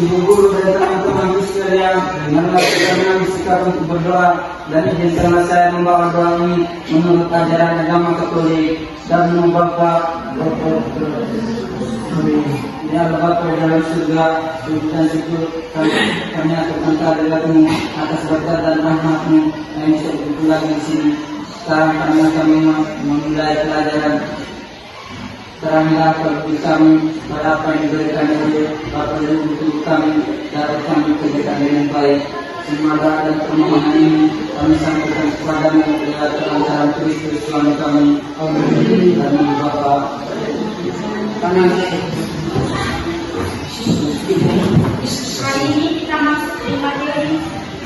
ibu guru dan teman-teman sekalian, dengan kita sikap untuk berdoa dan izin karena saya membawa doa ini menurut ajaran agama Katolik dan Bapak ya Bapa dalam surga, dan syukur kami aturkan kehadiratmu atas berkat dan rahmatmu yang bisa berkumpul lagi di sini. Sekarang kami memulai pelajaran. Teranglah bagi kami apa yang diberikan oleh Bapak dan Ibu kami, dapat kami kerjakan dengan baik. Semua doa dan permohonan ini kami sampaikan kepadamu lewat lantaran Kristus Tuhan kami. Amin. Dan Bapak. Kanan. Hari ini kita masuk di materi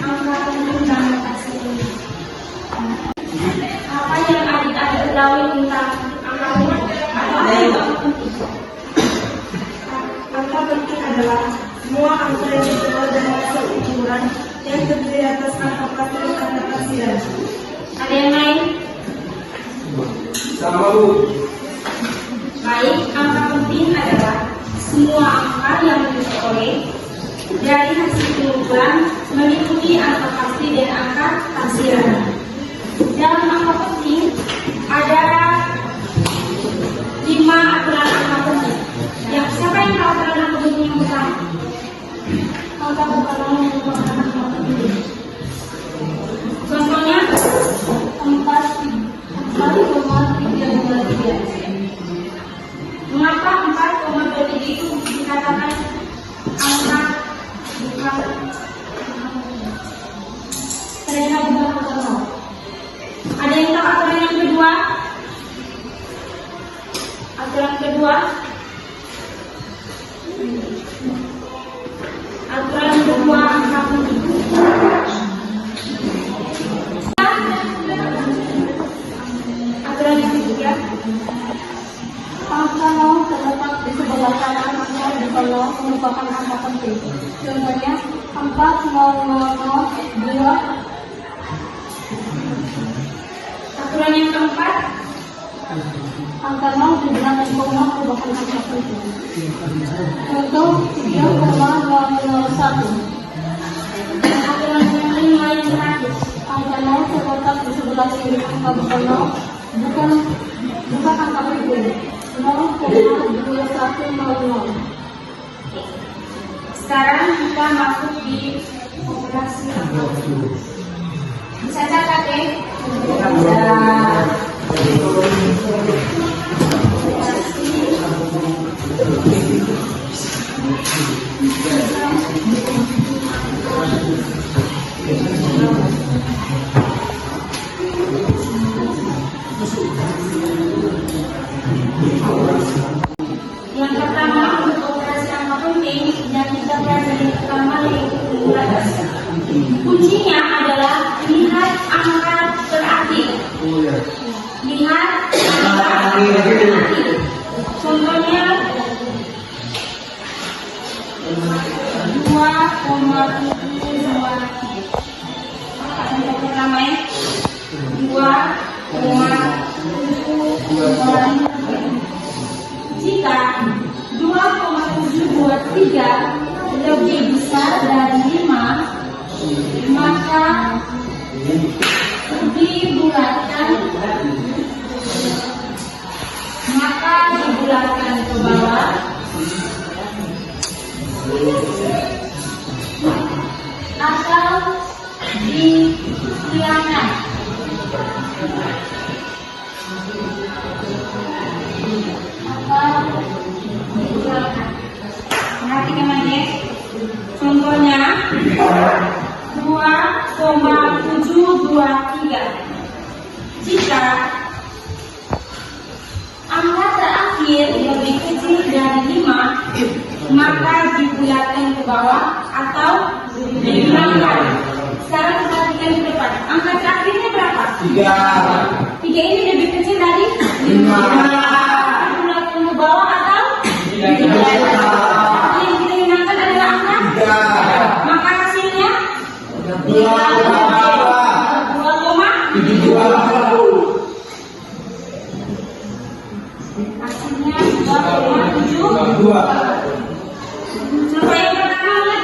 angka dan kasih. Apa yang adik-adik ketahui tentang angka penting? Angka penting adalah semua angka yang dijual dengan hasil ukuran yang terdiri atas angka pasti dan angka parsial. Ada yang lain? Sama Bu. Baik, angka penting adalah semua angka yang diperoleh dari hasil perubahan meliputi angka pasti dan angka parsial. Dalam angka penting ada 5 aturan angka penting. Siapa yang tahu aturan angka penting yang pertama? Angka pertama merupakan angka penting. Contohnya 4,323. Mengapa 4,23 itu dikatakan angka bukan ternyata bukan angka nol? Ada yang tahu aturan yang kedua? Aturan kedua angka penting. Aturan yang ketiga, angka 0 terletak di sebelah kanan atau di bawah merupakan angka penting. Contohnya 4,002. Aturan yang keempat, angka 0 di belakang koma merupakan angka penting. Contoh 3,001. Aturan yang kelima yang terakhir, angka 0 terletak di sebelah kiri angka bukan 0 bukan angka penting. 0,2100. Sekarang kita masuk di operasi angka. Bisa catat ya? Yang pertama untuk operasi angka penting yang kita pelajari pertama yaitu penggunaan. Kuncinya adalah lihat angka terakhir. Lihat angka terakhir. Contohnya 2,723. Contoh pertama ya 2,723. Jika 2,723 lebih besar dari 5, maka dibulatkan ke bawah atau dihilangkan. Perhatikan lagi. Contohnya 2,723. Jika angka terakhir lebih kecil dari 5, maka dibulatkan ke bawah atau dihilangkan. Sekarang perhatikan ke depan. Angka terakhirnya berapa? 3. 3 ini lebih kecil dari 5. Dibulatkan ke bawah atau dihilangkan. Yang kita hilangkan adalah angka 3. Maka hasilnya 2,7. Hasilnya 2,7. Contoh yang pertama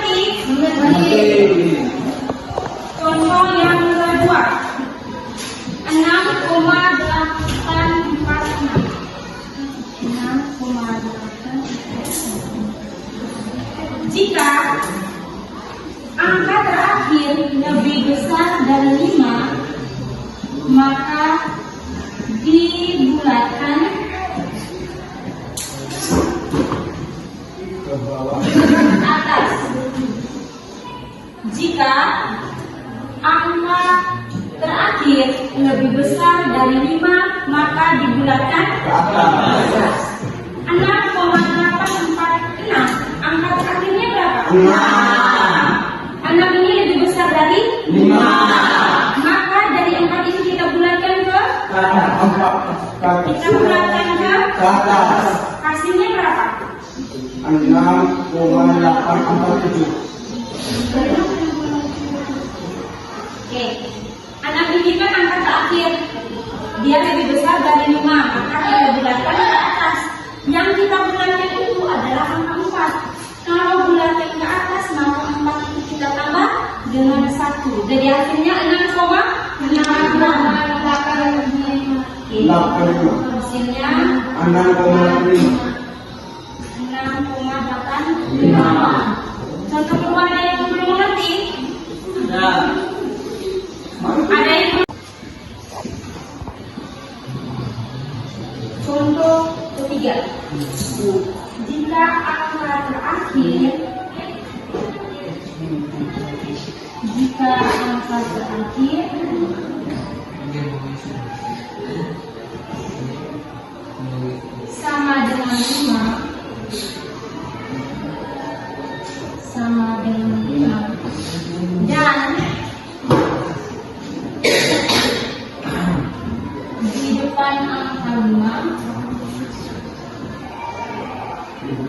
Jika angka terakhir lebih besar dari 5, maka dibulatkan atas. Jika angka terakhir lebih besar dari 5, maka dibulatkan ke atas. 6,846. Angka terakhirnya berapa? 6 ini lebih besar dari 5. Maka dari 4 ini kita bulatkan ke Atas. kita bulatkan ke Atas. hasilnya berapa? 6,847. Oke, 6 ini kan angka terakhir, dia lebih besar dari 5, maka kita bulatkan ke atas. Yang kita bulatkan itu adalah angka 4. Kalau bulatkan ke atas, maka 4 itu kita tambah dengan 1. Jadi hasilnya 6,688. Oke, hasilnya 6,85. Contoh kedua ada yang belum mengerti? Ada yang contoh ketiga. Jika angka terakhir sama dengan 5 dan di depan angka 5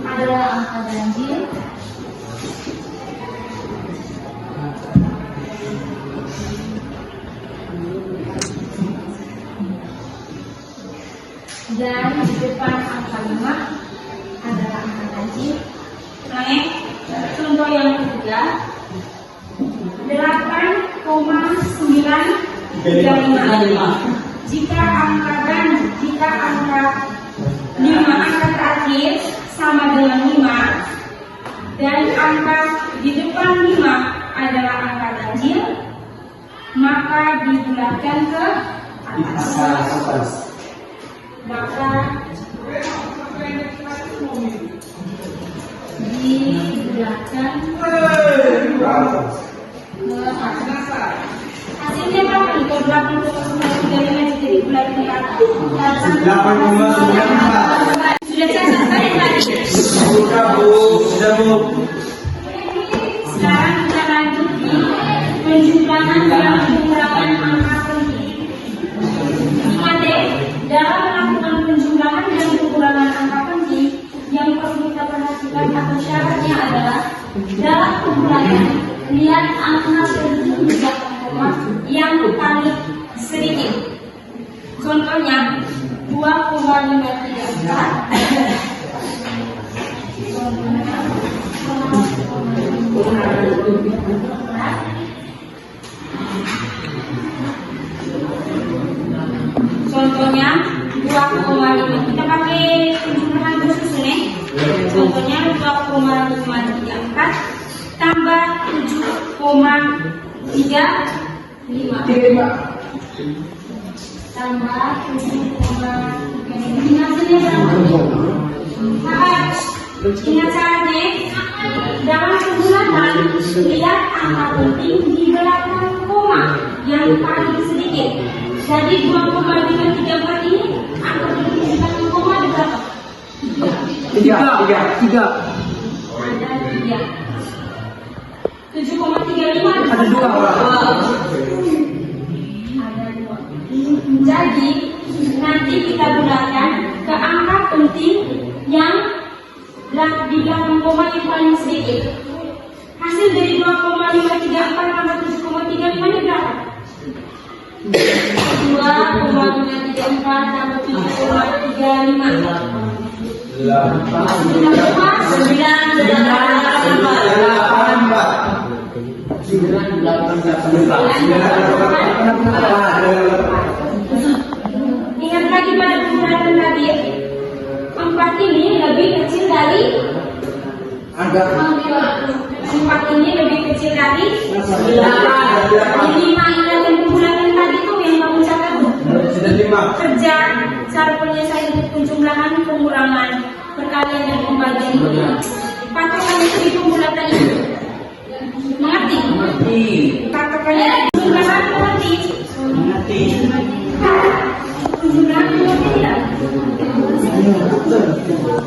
adalah angka ganjil, dan di depan angka 5 adalah angka ganjil. Contoh yang ketiga, 8,935. Jika angka 5 angka terakhir sama dengan 5 dan angka di depan 5 adalah angka ganjil, maka dibulatkan ke atas. Maka dibulatkan ke atas. Hasilnya berapa nih? Kalau 8,935 jadi dibulatkan ke atas. 8,935. Sudah saya selesai tadi. Sudah Bu. Sekarang kita lanjut di penjumlahan yang menggunakan angka penting. Ingat deh, dalam melakukan penjumlahan dan pengurangan angka penting, yang perlu kita perhatikan atau syaratnya adalah dalam pengurangan lihat angka penting di belakang koma yang paling sedikit. Contohnya 2,534. Contohnya 2,5. Kita pakai penjumlahan khusus nih. Contohnya 2,534 tambah 7,35 tambah 7,35. Hasilnya berapa? Ingat caranya, dalam penjumlahan lihat angka penting di belakang koma yang paling sedikit. Jadi 2,534 ini angka penting di belakang koma ada berapa? 3. Ada 3. 7,35 Ada 2. Ada 2. Jadi nanti kita gunakan ke angka penting yang di belakang koma yang paling sedikit. Hasil dari 2,534 tambah 7,35 ini berapa? 2,534 tambah 7,35. 9,884. Ingat lagi pada pengurangan tadi, 4 ini lebih kecil dari Ada. Empat ini lebih kecil dari 8. 5 ingat yang pembulatan tadi itu yang kamu catat. Sudah 5. Kerja cara penyelesaian penjumlahan, pengurangan, perkalian dan pembagian. Patokan itu di pembulatan itu. Mengerti? Mengerti. Patokannya penjumlahan mengerti? Mengerti. Penjumlahan mengerti tidak?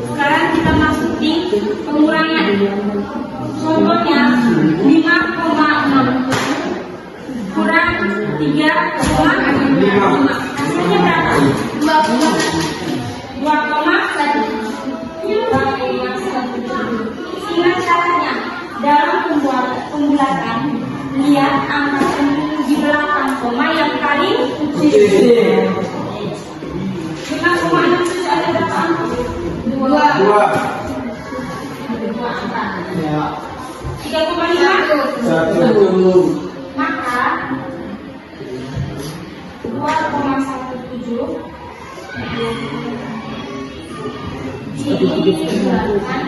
Sekarang kita masuk di pengurangan. Contohnya 5,6 kurang 3,5. Hasilnya berapa? 2,1. Ingat caranya dalam pembulatan, lihat angka di belakang koma yang kali 5,6 sudah ada berapa angka? 2 angka. Ya. 3,5. 1. Maka 2,17 diberikan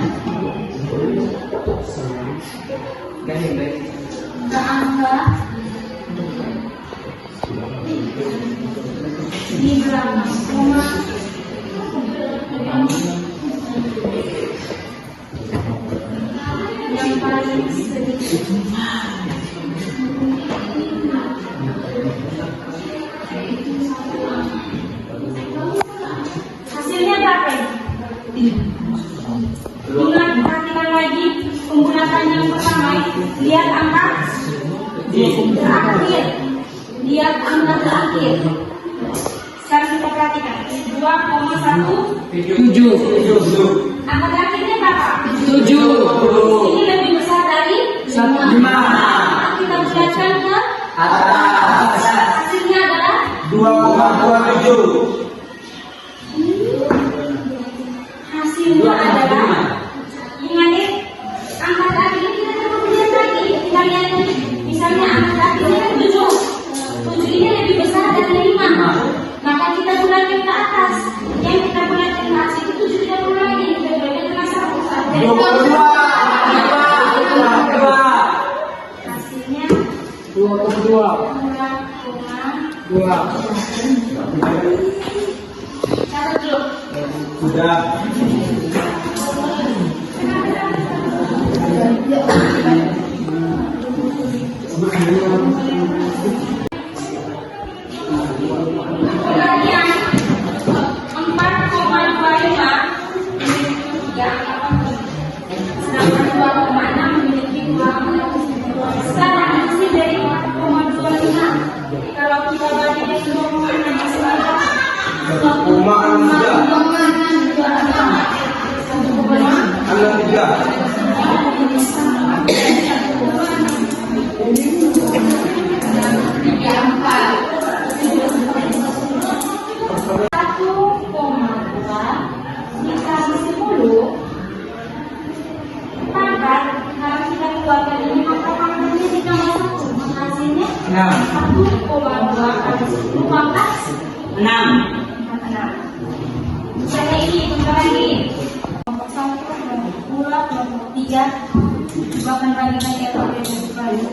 ke angka di belakang koma yang paling sedikit. Hasilnya berapa? Ingat, perhatikan lagi pembulatan yang pertama. Lihat angka terakhir. Lihat angka terakhir. Sekarang kita perhatikan 2,17. Angka terakhirnya berapa? 7. Ini lebih besar dari 5. Kita bulatkan ke Atas. hasilnya adalah 2,27. hasilnya adalah, ingat ya, angka terakhir kita coba lihat lagi. Kita lihat lagi. Misalnya angka terakhirnya kan 7. 7 ini lebih besar dari 5. Maka kita bulatkan ke atas. Yang kita bulatkan ke atas itu 7 kita bulatkan. Kita bulatkan dengan 1. 22. Hasilnya 2,2. 2. Catat dulu. Sudah. Kemudian 4,25 ya, sedangkan 2,6 memiliki uang. Sekarang isi dari 4,25. Kalau kita bagi dari 2,6 masih ada 6. Misalnya ini, bentar lagi. Kelompok 1, kelompok 2, kelompok 3. Bahkan bagi-bagi atau bagi-bagi.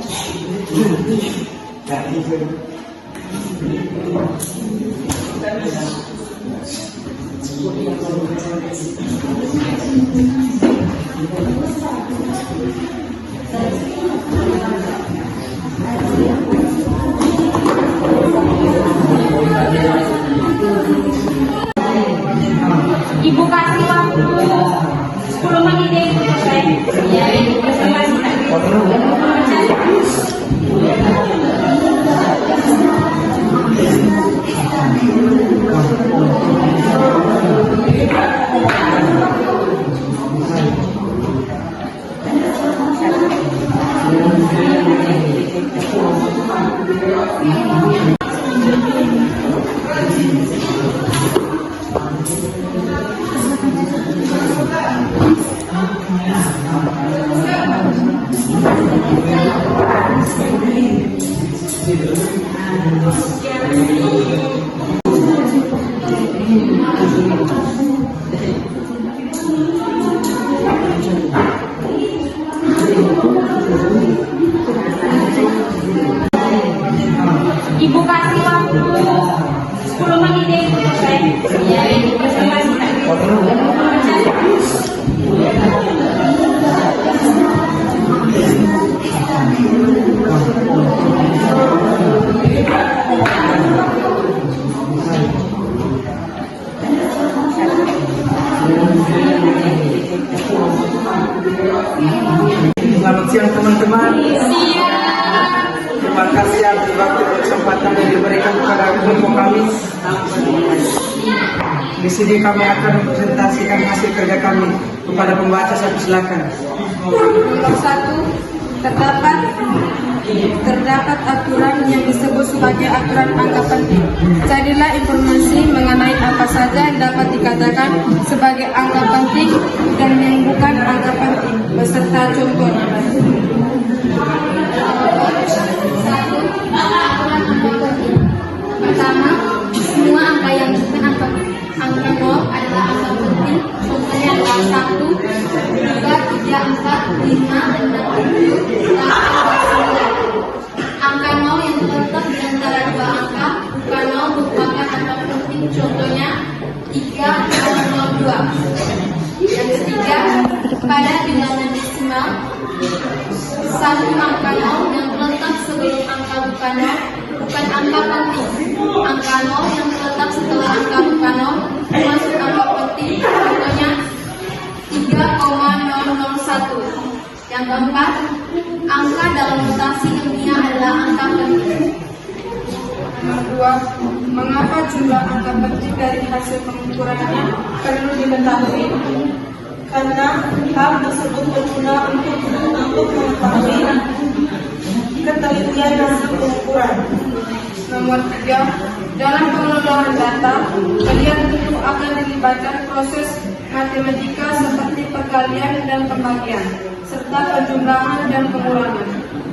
Ibu kasih waktu 10 menit ya, Ibu selesai. Ya, Ibu presentasikan. ini selesai. Ya, ini Selamat siang teman-teman. Terima kasih atas waktu dan kesempatan yang diberikan kepada kelompok kami. Di sini kami akan mempresentasikan hasil kerja kami kepada pembaca. Silakan. Nomor 1, terdapat aturan yang disebut sebagai aturan angka penting. Carilah informasi mengenai apa saja yang dapat dikatakan sebagai angka penting dan yang bukan angka penting, beserta contohnya. Pertama, semua angka yang bukan angka 0 adalah angka penting. Contohnya adalah 1, 2, 3, 4, 5, dan 6. Angka 0 yang terletak di antara dua angka bukan 0 merupakan angka penting. Contohnya 3, 0, 2. Yang ketiga, pada bilangan desimal, satu angka 0 yang terletak sebelum angka bukan 0 bukan angka penting. Angka 0 yang terletak setelah angka bukan 0 termasuk angka penting. Contohnya 3,001. Yang keempat, angka dalam notasi ilmiah adalah angka penting. Nomor 2, mengapa jumlah angka penting dari hasil pengukurannya perlu diketahui? Karena hal tersebut berguna untuk mengetahui ketelitian hasil pengukuran. Nomor 3, dalam pengelolaan data, kalian tentu akan dilibatkan proses matematika seperti perkalian dan pembagian, serta penjumlahan dan pengurangan.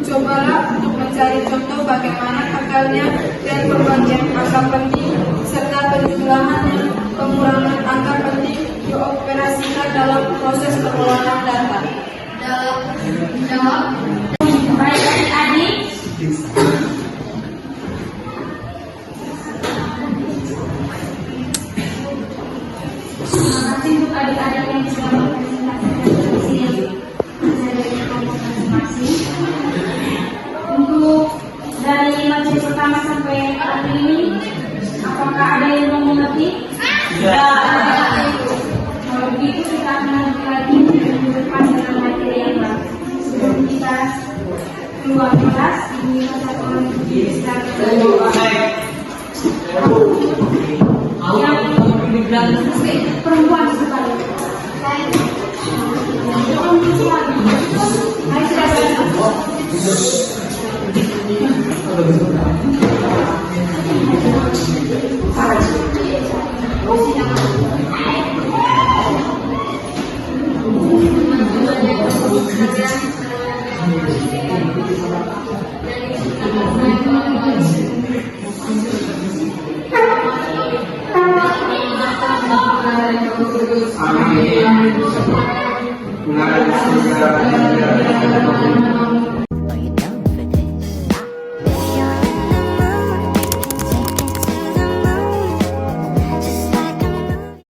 Cobalah untuk mencari contoh bagaimana perkalian dan pembagian angka penting, serta penjumlahan dan pengurangan angka penting dioperasikan dalam proses pengelolaan data. Jawab. Baik adik-adik. Terima kasih untuk adik-adik yang sudah berpresentasi dari kelompok masing-masing. Untuk dari materi pertama sampai akhir ini, apakah ada yang mau mengerti? Ya. Kalau begitu kita akan lanjut lagi minggu depan dengan materi yang baru. Sebelum kita keluar kelas, ini satu orang yang perempuan sekali. Amin.